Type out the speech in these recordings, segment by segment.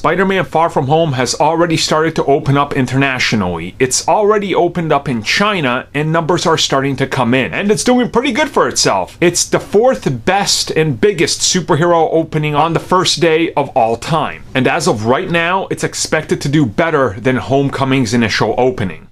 Spider-Man Far From Home has already started to open up internationally. It's already opened up in China, and numbers are starting to come in. And it's doing pretty good for itself. It's the 4th best and biggest superhero opening on the first day of all time. And as of right now, it's expected to do better than Homecoming's initial opening.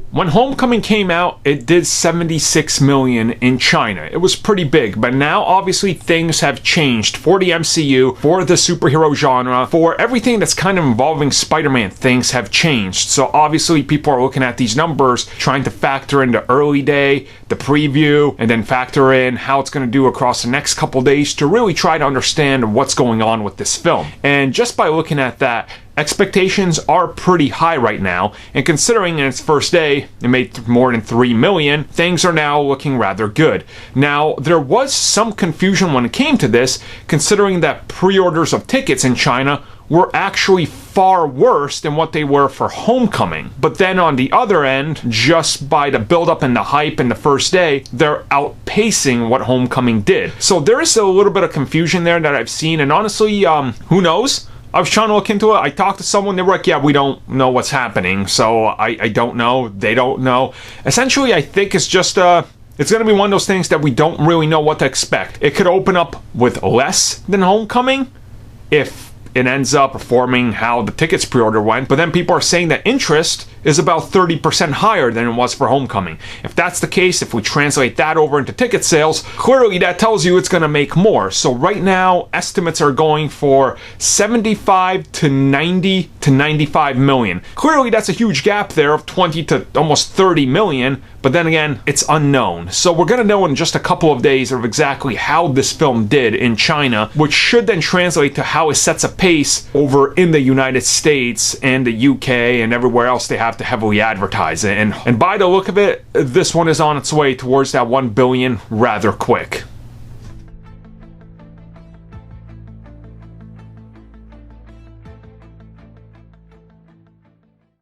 When Homecoming came out, it did 76 million in China. It was pretty big, but now obviously things have changed for the MCU, for the superhero genre, for everything that's kind of involving Spider-Man. Things have changed. So obviously people are looking at these numbers, trying to factor in the early day, the preview, and then factor in how it's going to do across the next couple days to really try to understand what's going on with this film. And just by looking at that, expectations are pretty high right now, and considering in its first day it made more than 3 million, things are now looking rather good. Now, there was some confusion when it came to this, considering that pre-orders of tickets in China were actually far worse than what they were for Homecoming. But then on the other end, just by the build-up and the hype in the first day, they're outpacing what Homecoming did. So there is a little bit of confusion there that I've seen, and honestly, who knows? I was trying to look into it. I talked to someone, they were like, yeah, we don't know what's happening, so I don't know, they don't know. Essentially, I think it's just, it's going to be one of those things that we don't really know what to expect. It could open up with less than Homecoming if it ends up performing how the tickets pre-order went, but then people are saying that interest is about 30% higher than it was for Homecoming. If that's the case, if we translate that over into ticket sales, clearly that tells you it's going to make more. So right now, estimates are going for 75 to 90 to 95 million. Clearly that's a huge gap there of 20 to almost 30 million, but then again, it's unknown. So we're going to know in just a couple of days of exactly how this film did in China, which should then translate to how it sets a pace over in the United States and the UK and everywhere else they have to heavily advertise it. And by the look of it, this one is on its way towards that 1 billion rather quick.